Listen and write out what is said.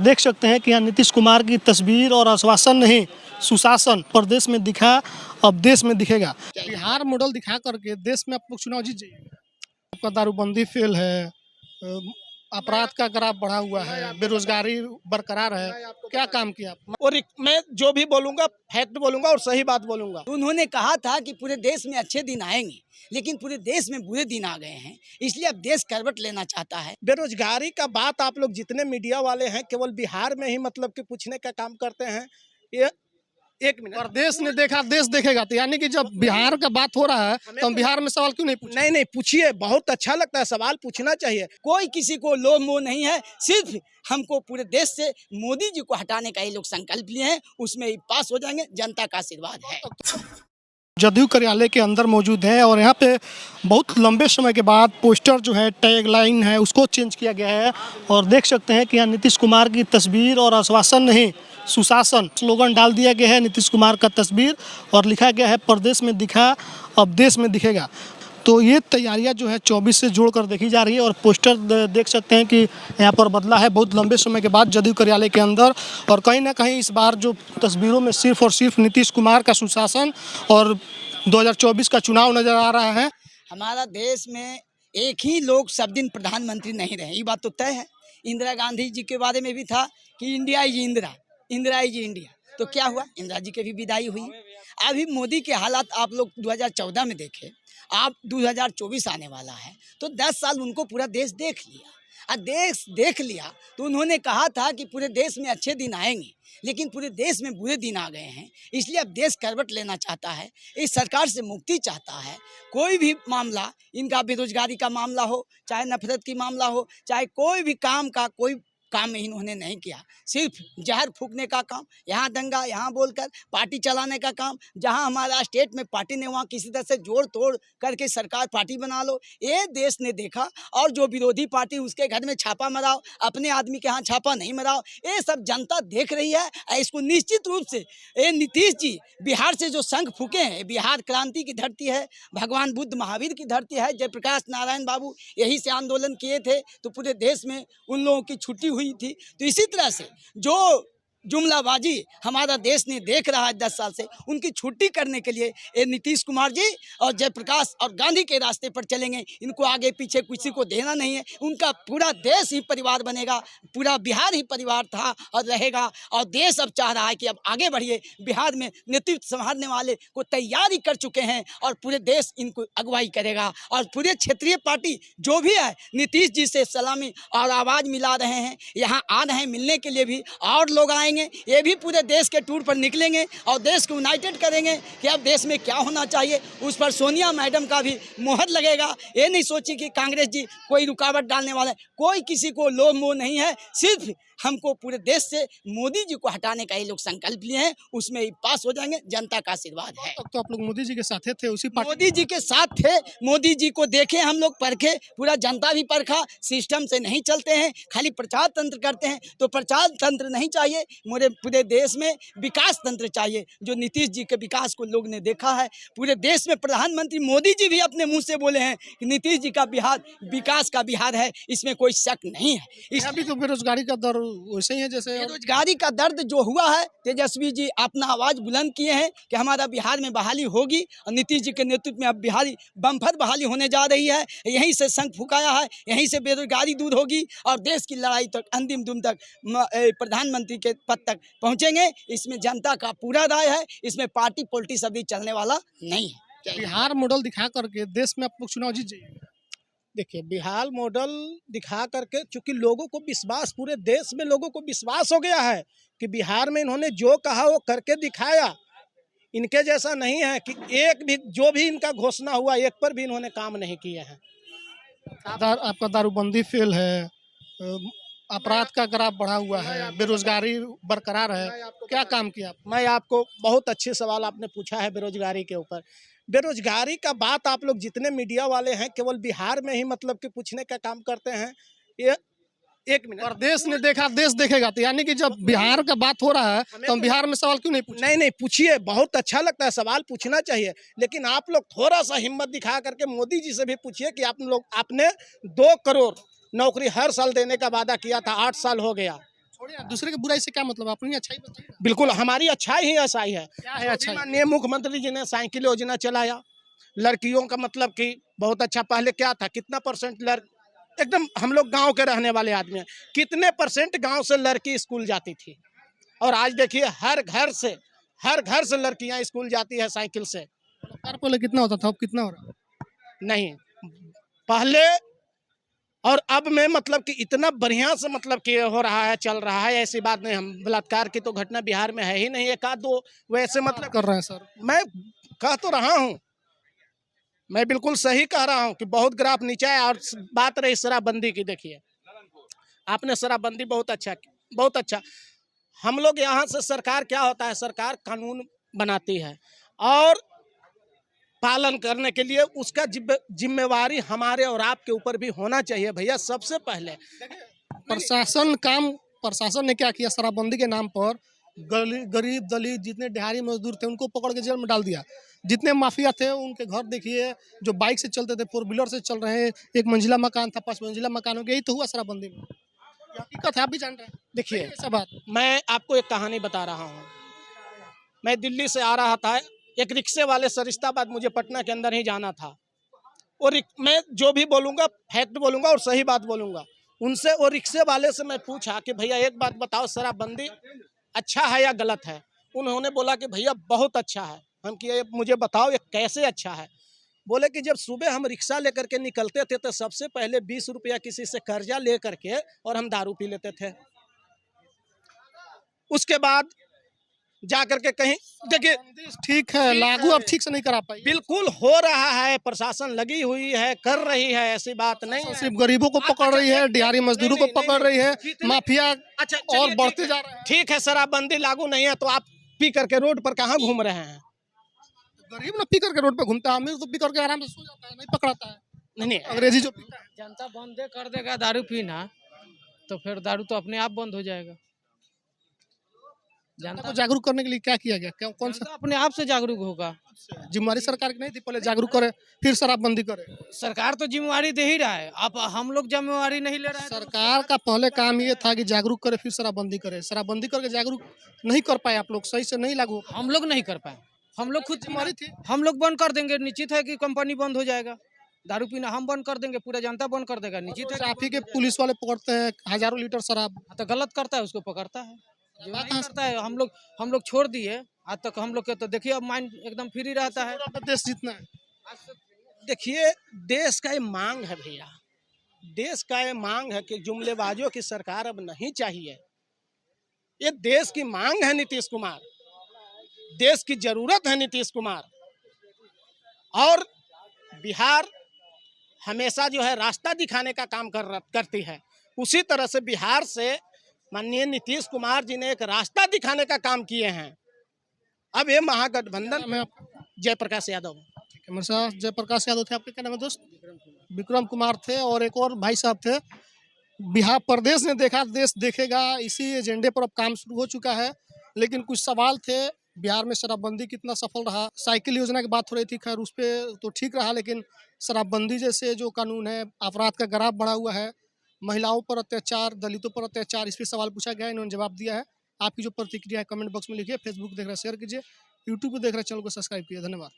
देख सकते हैं कि यहाँ नीतीश कुमार की तस्वीर और आश्वासन नहीं, सुशासन प्रदेश में दिखा, अब देश में दिखेगा। बिहार मॉडल दिखा करके देश में आप लोग चुनाव जीत जाइएगा। आपका दारूबंदी फेल है, अपराध का ग्राफ बढ़ा हुआ है, बेरोजगारी बरकरार है, क्या काम किया आप? और मैं जो भी बोलूंगा फैक्ट बोलूंगा और सही बात बोलूंगा। उन्होंने कहा था कि पूरे देश में अच्छे दिन आएंगे, लेकिन पूरे देश में बुरे दिन आ गए हैं, इसलिए अब देश करवट लेना चाहता है। बेरोजगारी का बात आप लोग जितने मीडिया वाले हैं केवल बिहार में ही मतलब कि पूछने का काम करते हैं। ये एक मिनट, प्रदेश ने देखा देश देखेगा, तो यानी कि जब बिहार का बात हो रहा है तो हम बिहार में सवाल क्यों नहीं पूछ? नहीं पूछिए, बहुत अच्छा लगता है, सवाल पूछना चाहिए। कोई किसी को लोभ मोह नहीं है, सिर्फ हमको पूरे देश से मोदी जी को हटाने का ये लोग संकल्प लिए हैं, उसमें ही पास हो जाएंगे, जनता का आशीर्वाद है। जदयू कार्यालय के अंदर मौजूद है और यहाँ पे बहुत लंबे समय के बाद पोस्टर जो है, टैग लाइन है, उसको चेंज किया गया है और देख सकते हैं कि यहाँ नीतीश कुमार की तस्वीर और आश्वासन नहीं, सुशासन स्लोगन डाल दिया गया है। नीतीश कुमार का तस्वीर और लिखा गया है प्रदेश में दिखा, अब देश में दिखेगा। तो ये तैयारियां जो है 24 से जोड़कर देखी जा रही है और पोस्टर देख सकते हैं कि यहाँ पर बदला है बहुत लंबे समय के बाद जदयू कार्यालय के अंदर। और कहीं ना कहीं इस बार जो तस्वीरों में सिर्फ और सिर्फ नीतीश कुमार का सुशासन और 2024 का चुनाव नजर आ रहा है। हमारा देश में एक ही लोग सब दिन प्रधानमंत्री नहीं रहे, ये बात तो तय है। इंदिरा गांधी जी के बारे में भी था कि India is Indira, Indira is India, तो क्या हुआ? इंदिरा जी की भी विदाई हुई। अभी मोदी के हालात आप लोग 2014 में देखे, आप 2024 आने वाला है, तो 10 साल उनको पूरा देश देख लिया। और देश देख लिया तो उन्होंने कहा था कि पूरे देश में अच्छे दिन आएंगे, लेकिन पूरे देश में बुरे दिन आ गए हैं, इसलिए अब देश करवट लेना चाहता है, इस सरकार से मुक्ति चाहता है। कोई भी मामला, इनका बेरोजगारी का मामला हो, चाहे नफरत की मामला हो, चाहे कोई भी कोई काम इन्होंने नहीं किया, सिर्फ जहर फूकने का काम, यहाँ दंगा, यहाँ बोलकर पार्टी चलाने का काम। जहाँ हमारा स्टेट में पार्टी ने, वहाँ किसी तरह से जोड़ तोड़ करके सरकार पार्टी बना लो, ये देश ने देखा। और जो विरोधी पार्टी, उसके घर में छापा मराओ, अपने आदमी के यहाँ छापा नहीं मराओ, ये सब जनता देख रही है। इसको निश्चित रूप से ये नीतीश जी बिहार से जो शंख फूके हैं, बिहार क्रांति की धरती है, भगवान बुद्ध महावीर की धरती है, जयप्रकाश नारायण बाबू यही से आंदोलन किए थे, तो पूरे देश में उन लोगों की छुट्टी हुई थी। तो इसी तरह से जो जुमलाबाजी हमारा देश ने देख रहा है 10 साल से, उनकी छुट्टी करने के लिए ये नीतीश कुमार जी और जयप्रकाश और गांधी के रास्ते पर चलेंगे। इनको आगे पीछे किसी को देना नहीं है, उनका पूरा देश ही परिवार बनेगा, पूरा बिहार ही परिवार था और रहेगा। और देश अब चाह रहा है कि अब आगे बढ़िए। बिहार में नेतृत्व संभालने वाले को तैयारी कर चुके हैं और पूरे देश इनको अगुवाई करेगा। और पूरे क्षेत्रीय पार्टी जो भी है, नीतीश जी से सलामी और आवाज़ मिला रहे हैं, यहाँ आ रहे हैं मिलने के लिए भी, और लोग आएंगे, ये भी पूरे देश के टूर पर निकलेंगे और देश को यूनाइटेड करेंगे कि अब देश में क्या होना चाहिए। उस पर सोनिया मैडम का भी मोहर लगेगा। ये नहीं सोची कि कांग्रेस जी कोई रुकावट डालने वाला है, कोई किसी को लोभ मोह नहीं है, सिर्फ हमको पूरे देश से मोदी जी को हटाने का ये लोग संकल्प लिए हैं, उसमें ही पास हो जाएंगे, जनता का आशीर्वाद है। तो आप लोग मोदी जी के साथ थे, उसी पार्टी मोदी जी के साथ थे, मोदी जी को देखे हम लोग, परखे, पूरा जनता भी परखा। सिस्टम से नहीं चलते हैं, खाली प्रचार तंत्र करते हैं, तो प्रचार तंत्र नहीं चाहिए। मेरे पूरे देश में विकास तंत्र चाहिए। जो नीतीश जी के विकास को लोग ने देखा है, पूरे देश में प्रधानमंत्री मोदी जी भी अपने मुंह से बोले हैं कि नीतीश जी का बिहार विकास का बिहार है, इसमें कोई शक नहीं है। अभी तो बेरोजगारी का दर वैसे ही है जैसे बेरोजगारी का दर्द जो हुआ है, तेजस्वी जी अपना आवाज़ बुलंद किए हैं कि हमारा बिहार में बहाली होगी और नीतीश जी के नेतृत्व में अब बिहारी बम्पर बहाली होने जा रही है। यहीं से शंख फुकाया है, यहीं से बेरोजगारी दूर होगी और देश की लड़ाई तक अंतिम दुम तक प्रधानमंत्री के पद तक पहुंचेंगे। इसमें जनता का पूरा राय है, इसमें पार्टी पॉलिटिक्स अभी चलने वाला नहीं है। बिहार मॉडल दिखा करके देश में आप लोग चुनाव जीत जाइएगा। देखिए, बिहार मॉडल दिखा करके चूंकि लोगों को विश्वास, पूरे देश में लोगों को विश्वास हो गया है कि बिहार में इन्होंने जो कहा वो करके दिखाया। इनके जैसा नहीं है कि एक भी जो भी इनका घोषणा हुआ, एक पर भी इन्होंने काम नहीं किए हैं। आपका दारूबंदी फेल है, अपराध का ग्राफ बढ़ा हुआ है, बेरोजगारी बरकरार है, क्या काम किया? मैं आपको बहुत अच्छे सवाल आपने पूछा है बेरोजगारी के ऊपर। बेरोजगारी का बात आप लोग जितने मीडिया वाले हैं केवल बिहार में ही मतलब कि पूछने का काम करते हैं। ये एक मिनट, प्रदेश ने देखा देश देखेगा, तो यानी कि जब बिहार का बात हो रहा है तो हम बिहार में सवाल क्यों नहीं पूछ? नहीं पूछिए, बहुत अच्छा लगता है, सवाल पूछना चाहिए, लेकिन आप लोग थोड़ा सा हिम्मत दिखा करके मोदी जी से भी पूछिए कि आपने 2 करोड़ नौकरी हर साल देने का वादा किया था, 8 साल हो गया, छोड़िए आप, दूसरे की बुराई से क्या मतलब, अपनी अच्छाई बताइए ना। बिल्कुल हमारी अच्छाई ही ऐसाई है। क्या है अच्छाई? माननीय मुख्यमंत्री जी ने साइकिल योजना चलाया, लड़कियों का मतलब कि बहुत अच्छा। पहले क्या था, कितना परसेंट एकदम हम लोग गांव के रहने वाले आदमी हैं, कितने परसेंट गांव से लड़की स्कूल जाती थी, और आज देखिए हर घर से लड़कियां स्कूल जाती है साइकिल से। पहले कितना होता था, अब कितना हो रहा है? नहीं, पहले और अब में मतलब कि इतना बढ़िया से मतलब कि हो रहा है, चल रहा है, ऐसी बात नहीं। हम बलात्कार की तो घटना बिहार में है ही नहीं, एक आध दो वैसे मतलब कर रहे हैं सर। मैं कह तो रहा हूँ, मैं बिल्कुल सही कह रहा हूँ कि बहुत ग्राफ नीचे है। और बात रही शराबबंदी की, देखिए आपने शराबबंदी बहुत अच्छा। हम लोग यहाँ से सरकार क्या होता है, सरकार कानून बनाती है और पालन करने के लिए उसका जिम्मेवारी हमारे और आपके ऊपर भी होना चाहिए भैया। सबसे पहले प्रशासन ने क्या किया, शराबबंदी के नाम पर गरीब दलित जितने दिहाड़ी मजदूर थे उनको पकड़ के जेल में डाल दिया। जितने माफिया थे उनके घर देखिए, जो बाइक से चलते थे, 4 व्हीलर से चल रहे हैं, 1 मंजिला मकान था, 5 मंजिला मकान हो गया। यही तो हुआ शराबबंदी में, ये हकीकत है, आप भी जान रहे हैं। देखिए ऐसा बात मैं आपको एक कहानी बता रहा हूँ। मैं दिल्ली से आ रहा था, एक रिक्शे वाले सरिस्ताबाद, मुझे पटना के अंदर ही जाना था। और मैं जो भी बोलूँगा फैक्ट बोलूँगा और सही बात बोलूँगा। उनसे वो रिक्शे वाले से मैं पूछा कि भैया एक बात बताओ, शराबबंदी अच्छा है या गलत है? उन्होंने बोला कि भैया बहुत अच्छा है। हम कि ये मुझे बताओ ये कैसे अच्छा है? बोले कि जब सुबह हम रिक्शा लेकर के निकलते थे तो सबसे पहले 20 रुपया किसी से कर्जा ले करके और हम दारू पी लेते थे। उसके बाद जा करके कहीं देखिए, ठीक है, लागू अब ठीक से नहीं करा पाई। बिल्कुल हो रहा है, प्रशासन लगी हुई है, कर रही है, ऐसी बात नहीं है। सिर्फ गरीबों को पकड़ रही है, दिहाड़ी मजदूरों को पकड़ रही है, माफिया अच्छा और बढ़ते जा रहे हैं। ठीक है, शराबबंदी लागू नहीं है तो आप पी करके रोड पर कहाँ घूम रहे हैं? गरीब ना पी करके रोड पे घूमता है, अमीर तो पी करके आराम से सो जाता है, नहीं पकड़ाता है। नहीं, अंग्रेजी जो पीता है। जनता बंद कर देगा दारू पीना, तो फिर दारू तो अपने आप बंद हो जाएगा। जनता जनता को जागरूक करने के लिए क्या किया गया, कौन सा जनता अपने आप से जागरूक होगा। जिम्मेवारी सरकार की नहीं थी, पहले जागरूक करे फिर शराबबंदी करे? सरकार तो जिम्मेवारी दे ही रहा है, अब हम लोग जिम्मेवारी नहीं ले रहे हैं। सरकार का पहले काम ये था कि जागरूक करे फिर शराबबंदी करे। शराबबंदी करके जागरूक नहीं कर पाए आप लोग, सही से नहीं लागू हो पाया। हम लोग नहीं कर पाए, हम लोग खुद जिम्मेवारी थी। हम लोग बंद कर देंगे, निश्चित है कि कंपनी बंद हो जाएगा। दारू पीना हम बंद कर देंगे, पूरा जनता बंद कर देगा, निश्चित है। आप ही के पुलिस वाले पकड़ते हैं हजारों लीटर शराब। तो गलत करता है उसको पकड़ता है, जो नहीं करता है हम लोग छोड़ दिए। आज तक हम लोग के तो देखिए अब माइंड एकदम फ्री रहता है। देश जीतना है। देखिए देश का ये मांग है भैया, देश का ये मांग है कि जुमलेबाजों की सरकार अब नहीं चाहिए। ये देश की मांग है नीतीश कुमार, देश की जरूरत है नीतीश कुमार। और बिहार हमेशा जो है रास्ता दिखाने का काम करती है, उसी तरह से बिहार से माननीय नीतीश कुमार जी ने एक रास्ता दिखाने का काम किए हैं। अब ये महागठबंधन मैं जयप्रकाश यादव, मेरे साथ जयप्रकाश यादव थे। आपके क्या नाम है दोस्त? विक्रम कुमार थे, और एक और भाई साहब थे। बिहार प्रदेश ने देखा, देश देखेगा, इसी एजेंडे पर अब काम शुरू हो चुका है। लेकिन कुछ सवाल थे, बिहार में शराबबंदी कितना सफल रहा। साइकिल योजना की बात हो रही थी, खैर उस पर तो ठीक रहा, लेकिन शराबबंदी जैसे जो कानून है, अपराध का ग्राफ बढ़ा हुआ है, महिलाओं पर अत्याचार, दलितों पर अत्याचार, इस पर सवाल पूछा गया, इन्होंने जवाब दिया है। आपकी जो प्रतिक्रिया है कमेंट बॉक्स में लिखिए, फेसबुक देख रहे हैं शेयर कीजिए, यूट्यूब पर देख रहे हैं चैनल को सब्सक्राइब कीजिए। धन्यवाद।